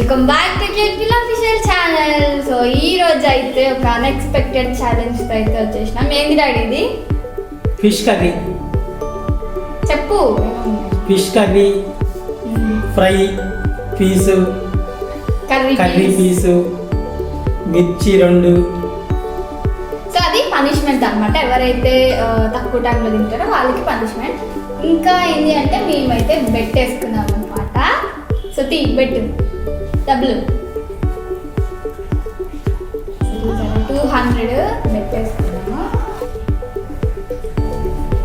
Welcome back to cute పిల్ల official channel. So ఈ రోజు అయితే ఒక అన్ఎక్స్పెక్టెడ్ ఛాలెంజ్ తో అయితే వచ్చేసినాం. ఏంది డాడీ ఇది? Fish curry. చెప్పు. ఫిష్ కర్రీ, ఫ్రై పీసు, కర్రీ పీసు, మిర్చి 2. సో అది పనిష్మెంట్ అన్నమాట. ఎవరైతే తక్కువ టైంలో తింటారో వాళ్ళకి పనిష్మెంట్. ఇంకా ఏంటి అంటే మేమైతే బెట్ వేసుకున్నాం అనమాట. సో బెట్ డబ్బులు 200 బెట్ వేసుకున్నాము.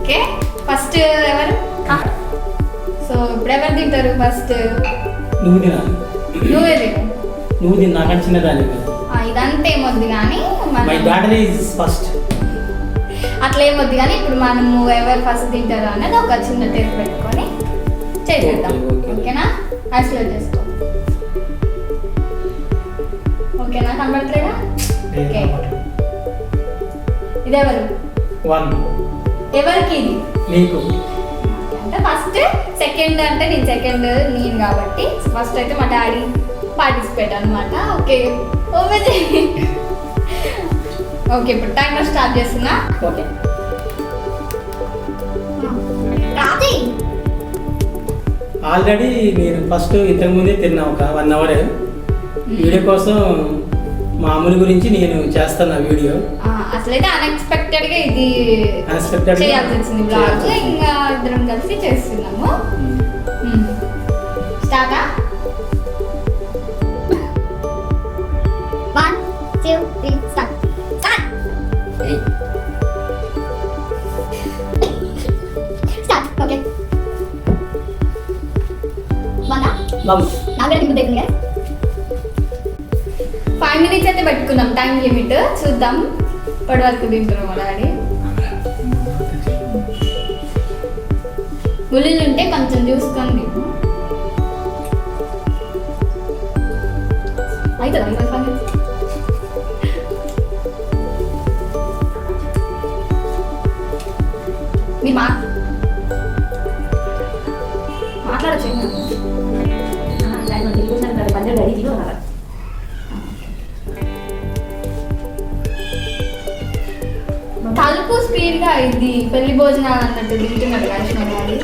ఓకే, ఫస్ట్ ఎవరు? సో ఇప్పుడు ఎవరు తింటారు ఫస్ట్? నువ్వే తిను. నువ్వు తిన్నా కానీ చిన్నదాని. ఇదంతా ఏమొద్దు కానీ ఫస్ట్ అట్లా ఏమొద్దు కానీ ఇప్పుడు మనము ఎవరు ఫస్ట్ తింటారో అనేది ఒక చిన్న టేస్ట్ పెట్టుకొని చేద్దాం. ఓకేనా? అసలు చేసుకో. ఓకేనా? కనబడట్లేదా? ఓకే, ఇది ఎవరు? ఎవరికి ఇది? నీకు. అంటే ఫస్ట్ సెకండ్ అంటే నేను సెకండ్ నేను కాబట్టి ఫస్ట్ అయితే మా డాడీ పార్టిసిపేట్ అనమాట. ఓకే ఓకే, ఇప్పుడు టైమర్ స్టార్ట్ చేస్తున్నా. ఓకే, ఆల్రెడీ నేను ఫస్ట్ ఇంతకుముందే తిన్నా ఒక 1 అవర్. వీడియో కోసం మా అమ్ముల గురించి నేను చేస్తున్నా వీడియో. అసలైతే అన్ఎక్స్పెక్టెడ్ గా ఇది చేయాల్సి వచ్చింది బ్లాగ్. ఇంకా ఇద్దరం కలిసి చేస్తున్నాము. స్టార్టా? 1 2 3 స్టార్ట్. ఓకే, బాబు 5 minutes అయితే పెట్టుకున్నాం టైం లిమిట్. చూద్దాం ఇప్పటి వరకు తింటారు మా డాడీ. ముళ్ళు ఉంటే కొంచెం చూసుకొని తిను. అవుతుందా 5 minutes? మీ మాట్లాడచ్చు. కలుపు స్పీడ్ గా ఇది పెళ్లి భోజనాలు అన్నట్టు తింటున్నాడు డాడీ.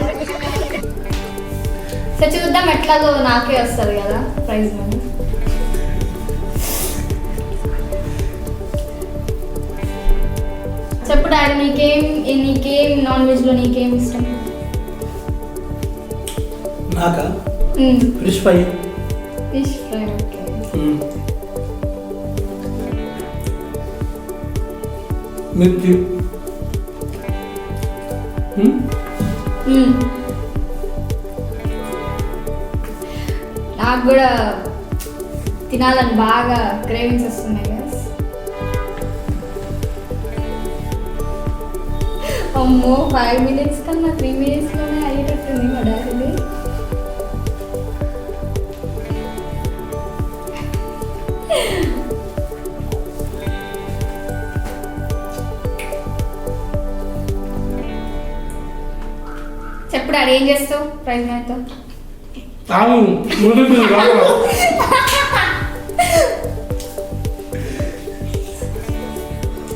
సో చూద్దాం, ఎట్లాగో నాకే వస్తుంది కదా ప్రైజ్ మనీ. చెప్పు డాడీ, నీకేం నాన్ వెజ్ లో నీకేం ఇష్టం? నాకా fish fry. Fish fry. Okay, మిర్చి. నాకు కూడా తినాలని బాగా క్రేవింగ్స్ వస్తున్నాయి కదా. అమ్మో 5 minutes కన్నా 3 minutes లోనే అయ్యేటట్టుంది మా డాడీది. చెప్పు డాడీ, ఏం చేస్తావు ప్రైజ్ మనీతో?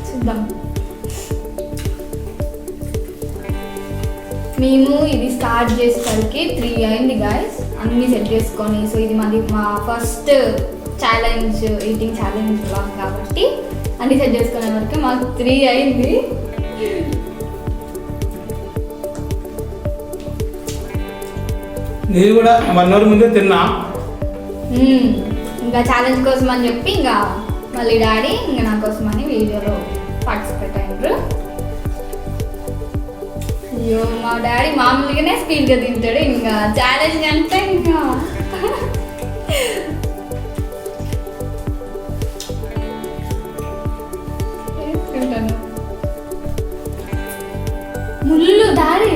చూద్దాం. మేము ఇది స్టార్ట్ చేసేసరికి 3 అయింది గాయస్, అన్నీ సెట్ చేసుకొని. సో ఇది మా first challenge, eating challenge blog కాబట్టి అన్నీ సెట్ చేసుకునే వరకు మాకు 3 అయింది. నేను కూడా 1 అవర్ ముందే తిన్నా. ఇంకా ఛాలెంజ్ కోసం అని చెప్పి ఇంకా మళ్ళీ డాడీ ఇంకా నా కోసం అని వీడియోలో పార్టిసిపేట్ అయ్యారు. అయ్యో, మా డాడీ మామూలుగానే స్పీడ్గా తింటాడు, ఇంకా ఛాలెంజ్ అంటే ఇంకా ముళ్ళు డాడీ.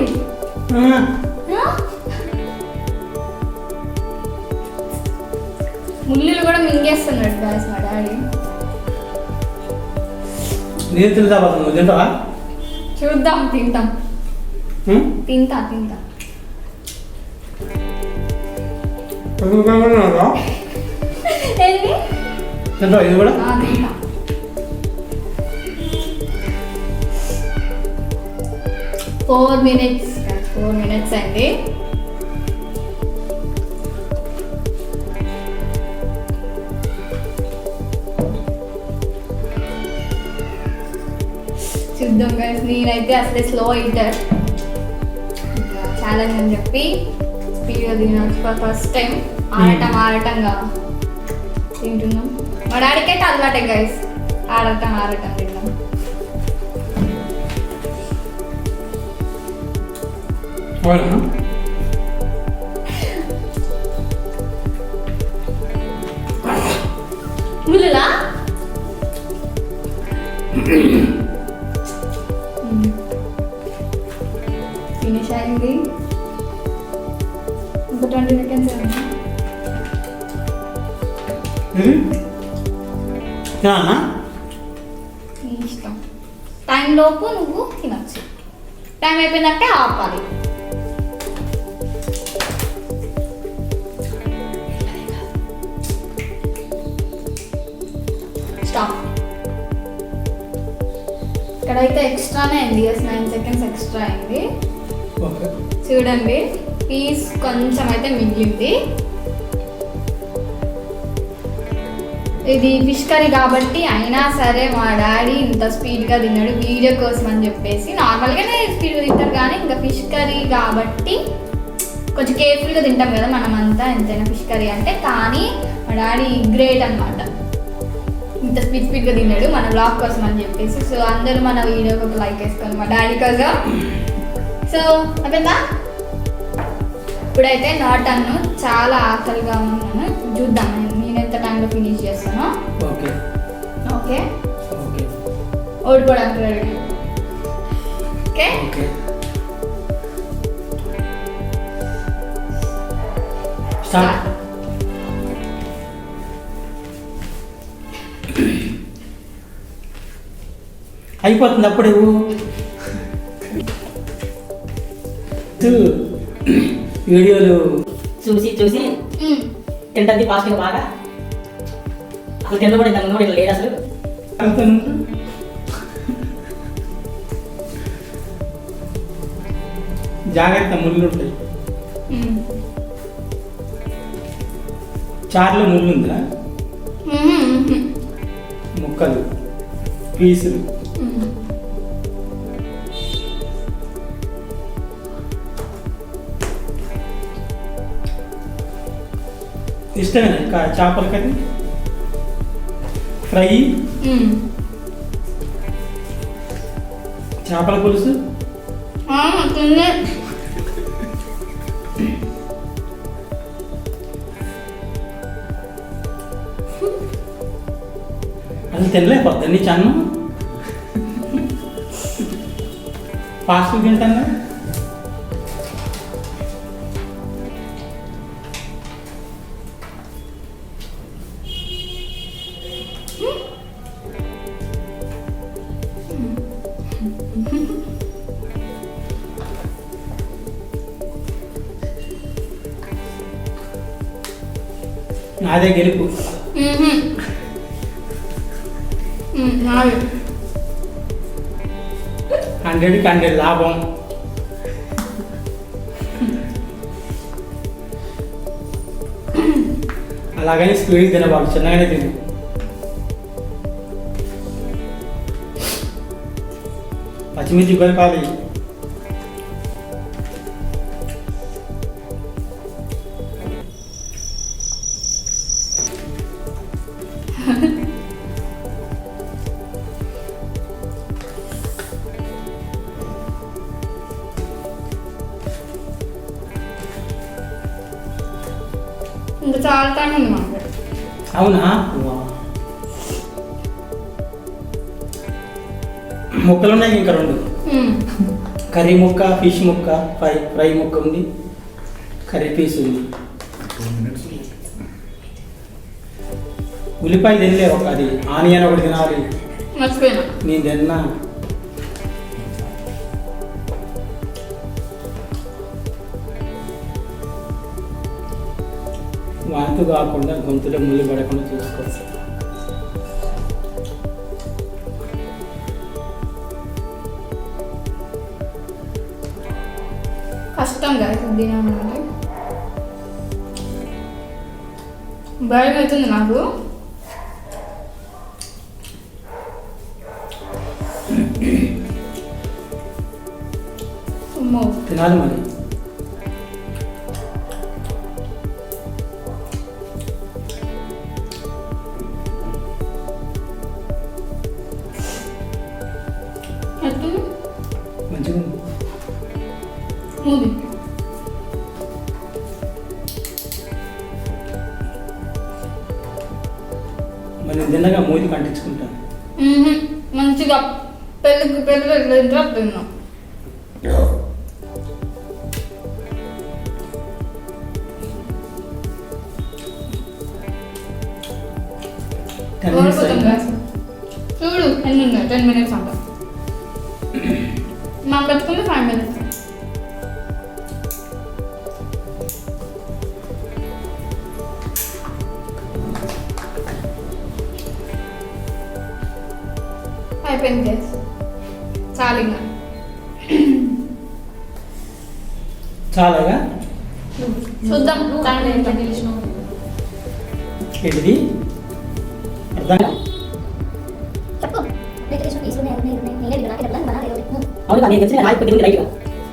ముళ్ళు కూడా మింగేస్తున్నాడు గాయస్ మా డాడీ. నేను తింటా, నువ్వు తింటావా? చూద్దాం, తింటాం. తింటా ఏంటి తింటావా ఇది కూడా? తింటా. 4 minutes. 4 minutes అండి. చూద్దాం గైస్. నేనైతే అసలే స్లో ఈటర్, ఛాలెంజ్ అని చెప్పి స్పీడ్గా తినచ్చు. ఫస్ట్ టైం ఆడటంగా తింటున్నాం. మా డాడీకి అయితే అలవాటే గైస్, ఆడటం తిన్నాం. ముళ్ళులా ఫినిష్ అయింది. ఇంకా 20 seconds అయింది. నీ ఇష్టం. టైం లోపు నువ్వు తినచ్చు. టైం అయిపోయిందంటే ఆపాలి. స్టాప్. ఇక్కడైతే ఎక్స్ట్రానే అయింది. 9 seconds ఎక్స్ట్రా అయింది. చూడండి, పీస్ కొంచెం అయితే మిగిలింది. ఇది ఫిష్ కర్రీ కాబట్టి అయినా సరే మా డాడీ ఇంత స్పీడ్గా తిన్నాడు వీడియో కోసం అని చెప్పేసి. నార్మల్గానే స్పీడ్గా తింటారు కానీ ఇంకా ఫిష్ కర్రీ కాబట్టి కొంచెం కేర్ఫుల్గా తింటాం కదా మనమంతా, ఎంతైనా ఫిష్ కర్రీ అంటే. కానీ మా డాడీ గ్రేట్ అన్నమాట, ఇంత స్పీడ్గా తిన్నాడు మన బ్లాగ్ కోసం అని చెప్పేసి. సో అందరూ మన వీడియోకి ఒక లైక్ వేసుకోండి మా డాడీ కోసం. సో అయిపోయిందా? ఇప్పుడైతే నాటన్ను చాలా ఆకలిగా ఉన్నాను. చూద్దాం నేను ఎంత టైంలో ఫినిష్ చేస్తాను. ఓకే ఓకే ఓడిపోవడానికి రెడీ. Okay start. అయిపోతుంది అప్పుడు వీడియోలు చూసి తింటుంది ఫాస్ట్గా బాగా. అసలు కింద కూడా ఇంత కూడా లేదు అసలు. జాగ్రత్త, ముళ్ళు ఉంటాయి. చారులో ముళ్ళు ఉందా? ముక్కలు పీసులు. ఇష్టమేనా చేపల కర్రీ ఫ్రై, చేపల పులుసు? అసలు తినలేకపోద్దా నీ చన్నం? ఫాస్ట్ తింటాను. నాదే గెలుపు. 100కి 100 లాభం. అలాగని స్పీడ్ తినబాకు, చిన్నగానే తిను. పచ్చిమిర్చి కొలపాలి. ఇంకా చాలా టైం ఉంది మాకు. అవునా? ముక్కలు ఉన్నాయి ఇంకా 2. కర్రీ ముక్క, ఫిష్ ముక్క, ఫ్రై ముక్క ఉంది, కర్రీ పీస్ ఉంది. ఉల్లిపాయ తినలే, ఒక అది ఆనియన్ ఒకటి తినాలి. మర్చిపోయినా నేను తిన్నా. వాంతు కాకుండా గొంతులో ముళ్ళు పడకుండా చూసుకోవచ్చు. కష్టం కదా తినాలంటే, భయం అవుతుంది నాకు. అమ్మో. తినాలి మరి. ఎట్లుంది? మంచిగా ఉంది. మూది మరి నేను తిన్నగా మూతి కంటించుకుంటాను. మంచిగా పెళ్ళికి పెళ్ళి ఎట్లా తింటారో అట్లా తిన్నాం. ఓడిపోతాం కదా. చూడు ఎన్ని ఉన్నాయి, 10 minutes అంట. మనం పెట్టుకుంది 5 minutes. అయిపోయింది గ్యాస్ చాలు ఇంకా. చాలాగా చూద్దాం దాంట్లో ఎంత ఏంటిది అర్థం అవును నేను తెలిసిన రాయి కొద్దిగా రైట్గా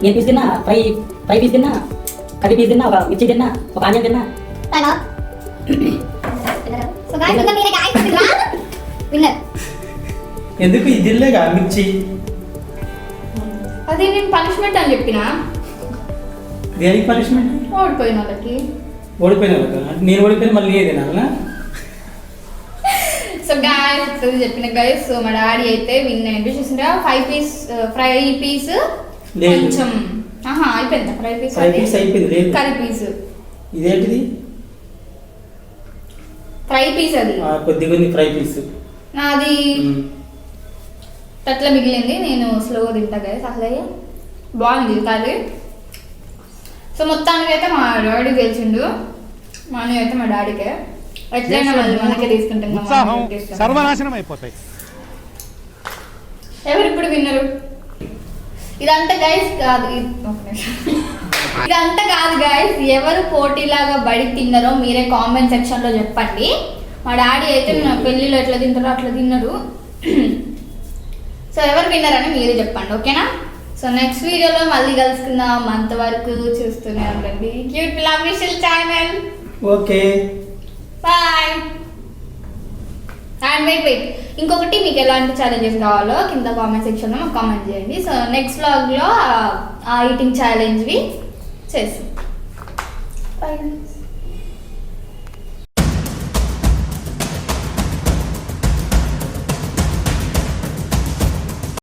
నేను పీస్ తిన్నా, ఫ్రై పీస్ తిన్నా, కర్రీ పీస్ తిన్నా, ఒక మిర్చి తిన్నా, ఒక ఆనియన్ తిన్నా. ఎందుకు ఇది తినలేగా మిర్చి? అది నేను పనిష్మెంట్ అని చెప్పిన. దేనికి పనిష్మెంట్? ఓడిపోయిన వాళ్ళకి. ఓడిపోయిన వాళ్ళకి నేను ఓడిపోయిన మళ్ళీ ఏ తినాలా? సో గాయస్ చెప్పిన గైస్, సో మా డాడీ అయితే విన్ అయ్యింది. చూసిండ్రా 5 పీస్ ఫ్రై పీస్ కొంచెం అయిపోయిందా? ఫ్రై పీస్ అయిపోయింది. లేదు కర్రీ పీస్. ఇదేంటిది? Fry piece. అది కొద్దిగా ఉంది ఫ్రై పీస్. నాది తట్ల మిగిలింది, నేను స్లోగా తింటా గైస్. అసలే బాగుంది కర్రీ. సో మొత్తానికి అయితే మా డాడీ గెలిచిండు, మనీ అయితే మా డాడీకే. ఎట్లయినా మళ్ళీ మనకే తీసుకుంటాం. సర్వనాశనం అయిపోతాయి. ఎవరు ఇప్పుడు విన్నరు? ఇదంతా గైస్ కాదు, ఇదంతా కాదు గైస్. ఎవరు పోటీలాగా బడి తిన్నారో మీరే కామెంట్ సెక్షన్ లో చెప్పండి. మా డాడీ అయితే నా పెళ్ళిలో ఎట్లా తింటారో అట్లా తిన్నారు. సో ఎవరు విన్నారని మీరే చెప్పండి, ఓకేనా? సో నెక్స్ట్ వీడియోలో మళ్ళీ కలుసుకుందాం. అంతవరకు చూస్తూనే ఉండండి క్యూట్ పిల్లల channel. Okay bye. And wait ఇంకొకటి, మీకు ఎలాంటి ఛాలెంజెస్ కావాలో కింద కామెంట్ సెక్షన్లో మాకు కామెంట్ చేయండి. సో నెక్స్ట్ వ్లాగ్లో ఆ ఈటింగ్ ఛాలెంజ్వి చేస్తాం. బాయ్.